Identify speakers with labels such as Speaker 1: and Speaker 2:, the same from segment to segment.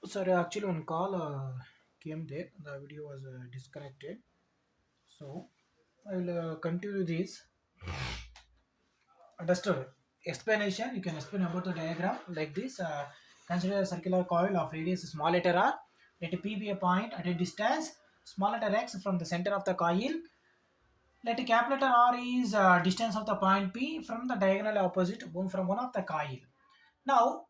Speaker 1: Sorry, actually one call came there. The video was disconnected. So I will continue this. Understood. Explanation. You can explain about the diagram like this. Consider a circular coil of radius small letter r. Let P be a point at a distance small letter x from the center of the coil. Let capital letter R is distance of the point P from the diagonal opposite from one of the coil. Now,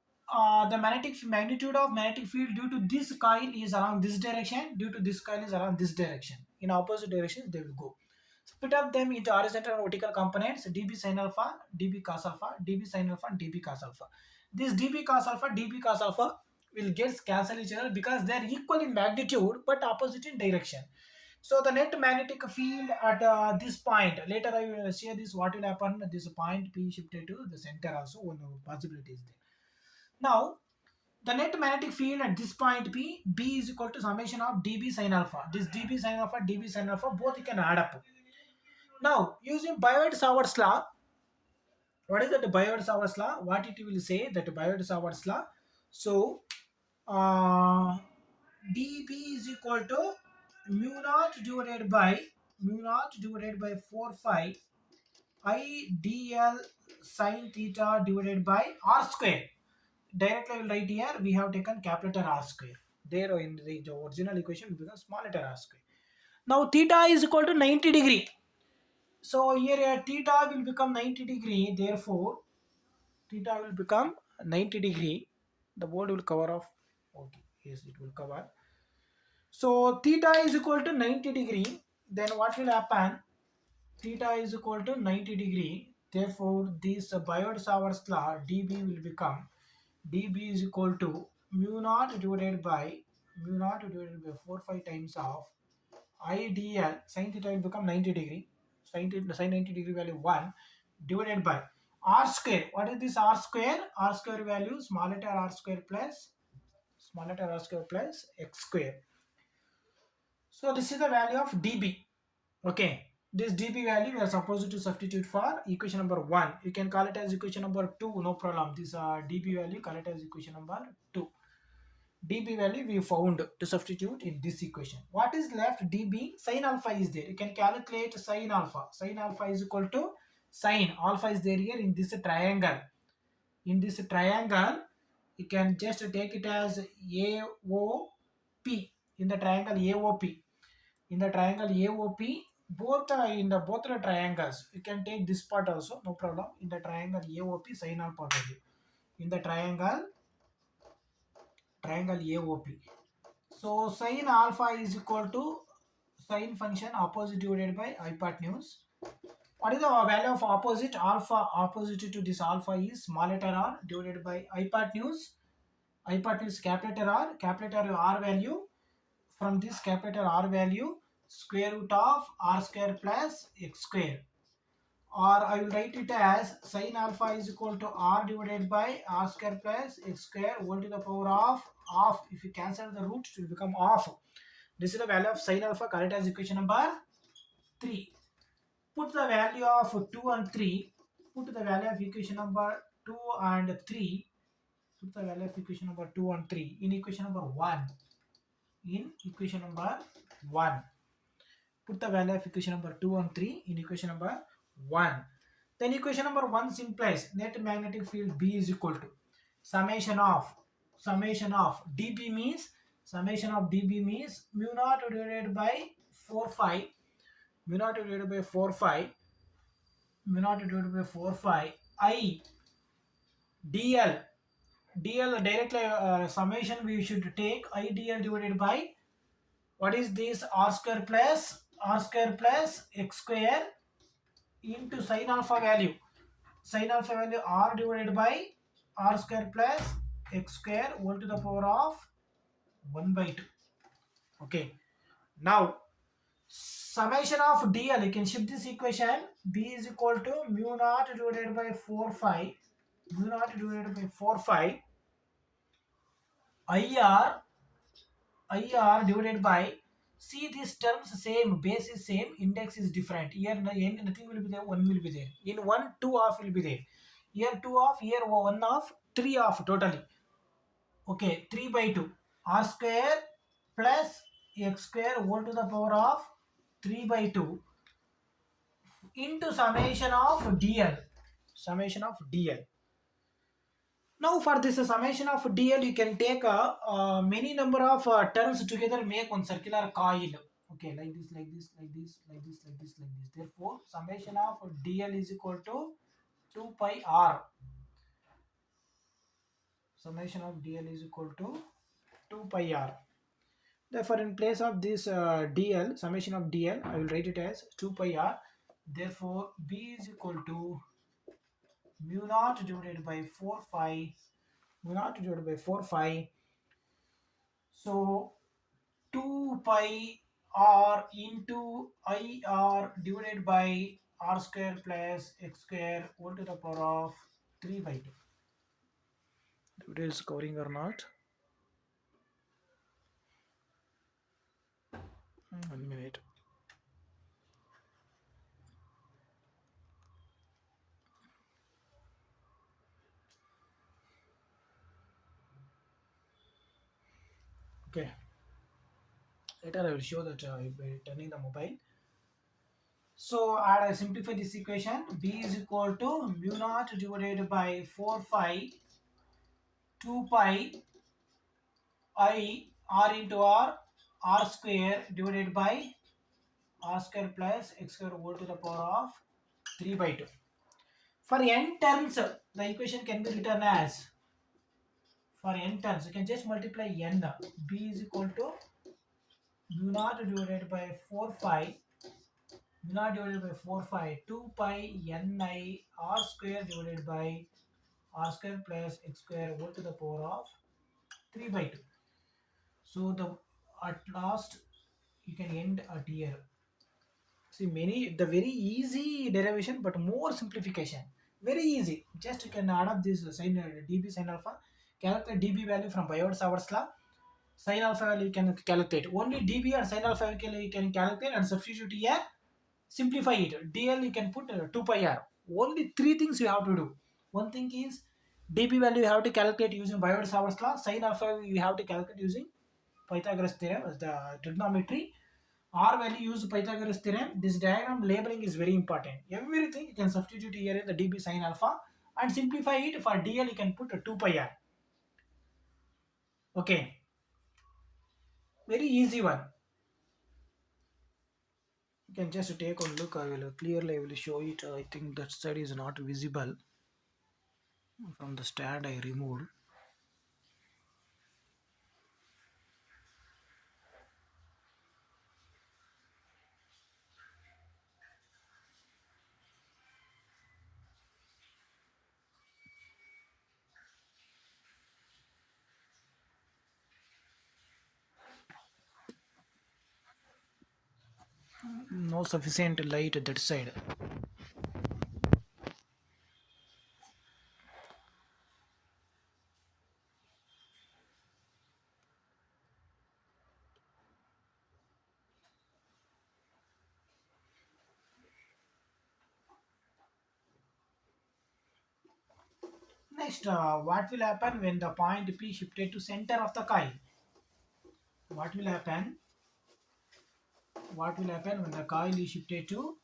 Speaker 1: the magnetic magnitude of magnetic field due to this coil is along this direction. Due to this coil is along this direction. In opposite directions, they will go. Split up them into horizontal and vertical components: dB sin alpha, dB cos alpha, dB sin alpha, and dB cos alpha. This dB cos alpha, dB cos alpha will get cancel each other because they are equal in magnitude but opposite in direction. So the net magnetic field at this point, later I will share this what will happen. This point P shifted to the center also, one possibility is there. Now, the net magnetic field at this point B is equal to summation of dB sin alpha. This dB sin alpha, dB sin alpha, both you can add up. Now, using Biot-Savart's law, what is that Biot-Savart's law? What it will say that Biot-Savart's law? So, uh, dB is equal to mu naught divided by 4 phi I dl sin theta divided by r square. Directly I will write here, we have taken capital R square. There in the original equation will become small letter r square. Now theta is equal to 90 degree. So here theta will become 90 degree. Therefore, theta will become 90 degree. The board will cover off. Okay, yes, it will cover. So theta is equal to 90 degree. Then what will happen? Theta is equal to 90 degree. Therefore, this Biot-Savart's law dB will become dB is equal to mu naught divided by 4 5 times of IDL sin theta will become 90 degree. Sin 90 degree value 1 divided by r square. What is this r square? R square value small letter r square plus x square. So this is the value of dB. Okay. This dB value we are supposed to substitute for equation number 1. You can call it as equation number 2. No problem. This dB value call it as equation number 2. dB value we found to substitute in this equation. What is left? dB sin alpha is there. You can calculate sin alpha. Sin alpha is equal to sin alpha is there here in this triangle. In this triangle, you can just take it as AOP. In the triangle AOP, in the triangle AOP, both in the both the triangles, you can take this part also, no problem. In the triangle AOP, sin alpha value. In the triangle AOP. So sin alpha is equal to sin function opposite divided by hypotenuse. What is the value of opposite? Alpha opposite to this alpha is small letter r divided by hypotenuse. Hypotenuse capital R value. From this capital R value, square root of r square plus x square. Or I will write it as sin alpha is equal to r divided by r square plus x square whole to the power of half. If you cancel the root, it will become half. This is the value of sin alpha. Correct as equation number 3. Put the value of 2 and 3. Put the value of equation number 2 and 3. Put the value of equation number 2 and 3 in equation number 1. In equation number 1. Put the value of equation number 2 and 3 in equation number 1. Then equation number 1 simplifies net magnetic field B is equal to summation of dB means mu naught divided by 4 phi mu naught divided by 4 phi mu naught divided by 4 phi I dl directly summation we should take I dl divided by what is this r square plus x square into sin alpha value r divided by r square plus x square whole to the power of 1 by 2. Okay, now summation of dl, you can shift this equation. B is equal to mu naught divided by 4 phi ir divided by, see these terms same, base is same, index is different. Here nothing will be there, 1 will be there. In 1 2 off will be there. Here 2 off, here 1 off, 3 off totally. Okay, 3 by 2. r square plus x square whole to the power of 3 by 2 into summation of dl. Summation of dl. Now for this summation of dl, you can take many number of terms together, make one circular coil. Okay, like this, like this, like this, like this, like this, like this. Therefore, summation of dl is equal to 2 pi r. Summation of dl is equal to 2 pi r. Therefore, in place of this dl, summation of dl, I will write it as 2 pi r. Therefore, b is equal to mu naught divided by 4 pi, mu naught divided by 4 pi. So 2 pi r into I r divided by r square plus x square whole to the power of 3 by 2. The video is covering or not? 1 minute. Okay. Later I will show that by turning the mobile. So I simplify this equation. B is equal to mu naught divided by 4 pi 2 pi I r into r square divided by r square plus x square whole to the power of 3 by 2. For n terms, the equation can be written as, for n terms, you can just multiply n. B is equal to mu naught divided by 4 pi, mu naught divided by 4 pi, 2 pi ni r square divided by r square plus x square whole to the power of 3 by 2. So the at last you can end at here. See, many the very easy derivation, but more simplification. Very easy. Just you can add up this sin dB sin alpha, calculate dB value from Biot-Savart's law. Sin alpha value you can calculate. Only dB and sin alpha value you can calculate and substitute here. Simplify it. DL you can put 2 pi r. Only three things you have to do. One thing is dB value you have to calculate using Biot-Savart's law. Sin alpha you have to calculate using Pythagoras theorem as the trigonometry. R value use Pythagoras theorem. This diagram labeling is very important. Everything you can substitute here in the dB sin alpha and simplify it. For DL you can put a 2 pi r. Okay, very easy one. You can just take a look. I will clearly I will show it. I think that side is not visible from the stand I removed. No sufficient light that side. Next, what will happen when the point P shifted to center of the coil? What will happen? What will happen when the coil is shifted to,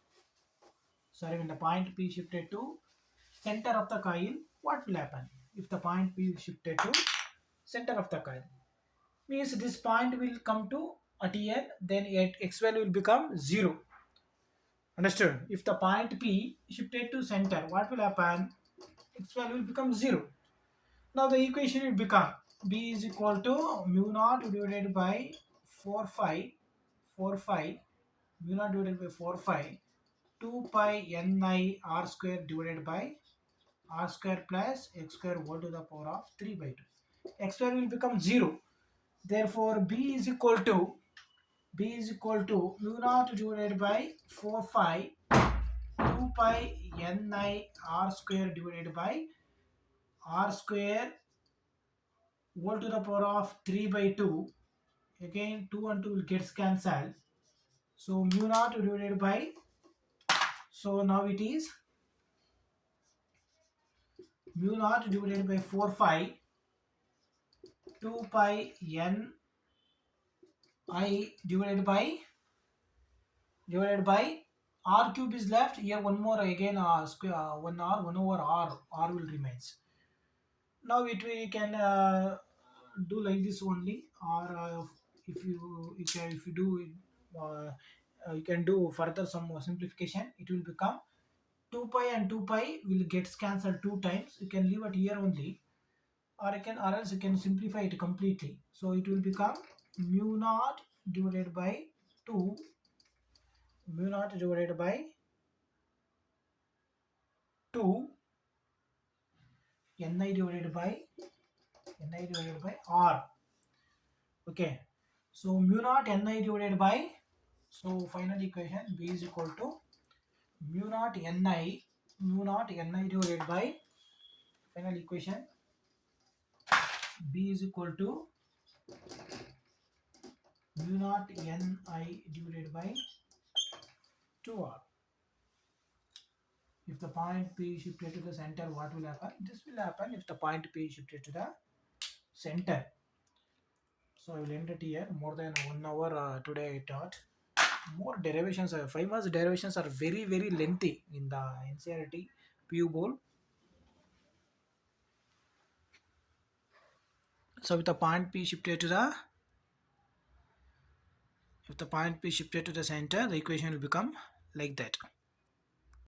Speaker 1: sorry, when the point P shifted to center of the coil? What will happen if the point P is shifted to center of the coil? Means this point will come to at here, then at x value will become 0. Understood? If the point P shifted to center, what will happen? X value will become 0. Now the equation will become B is equal to mu naught divided by 4 phi 4 phi mu naught divided by 4 phi 2 pi ni r square divided by r square plus x square whole to the power of 3 by 2. X square will become 0. Therefore B is equal to mu naught divided by 4 phi 2 pi ni r square divided by r square whole to the power of 3 by 2. Again 2 and 2 will get cancelled. So mu naught divided by, so now it is mu naught divided by 4 phi 2 pi n I divided by r cube is left here. One more again, square 1 r 1 over r will remains. Now it we can do like this only, or if you do it, you can do further some more simplification. It will become 2 pi and 2 pi will get cancelled two times. You can leave it here only, or else you can simplify it completely. So it will become mu naught divided by 2, mu naught divided by 2 ni divided by r. Okay, so mu naught ni divided by, so final equation b is equal to mu naught ni divided by, final equation b is equal to mu naught ni divided by 2r. If the point P is shifted to the center, what will happen? This will happen if the point P is shifted to the center. So I will end it here. More than 1 hour today I taught. More derivations. 5 months derivations are very very lengthy in the NCERT PU bowl. So with the point P shifted to the, if the point P shifted to the center, the equation will become like that.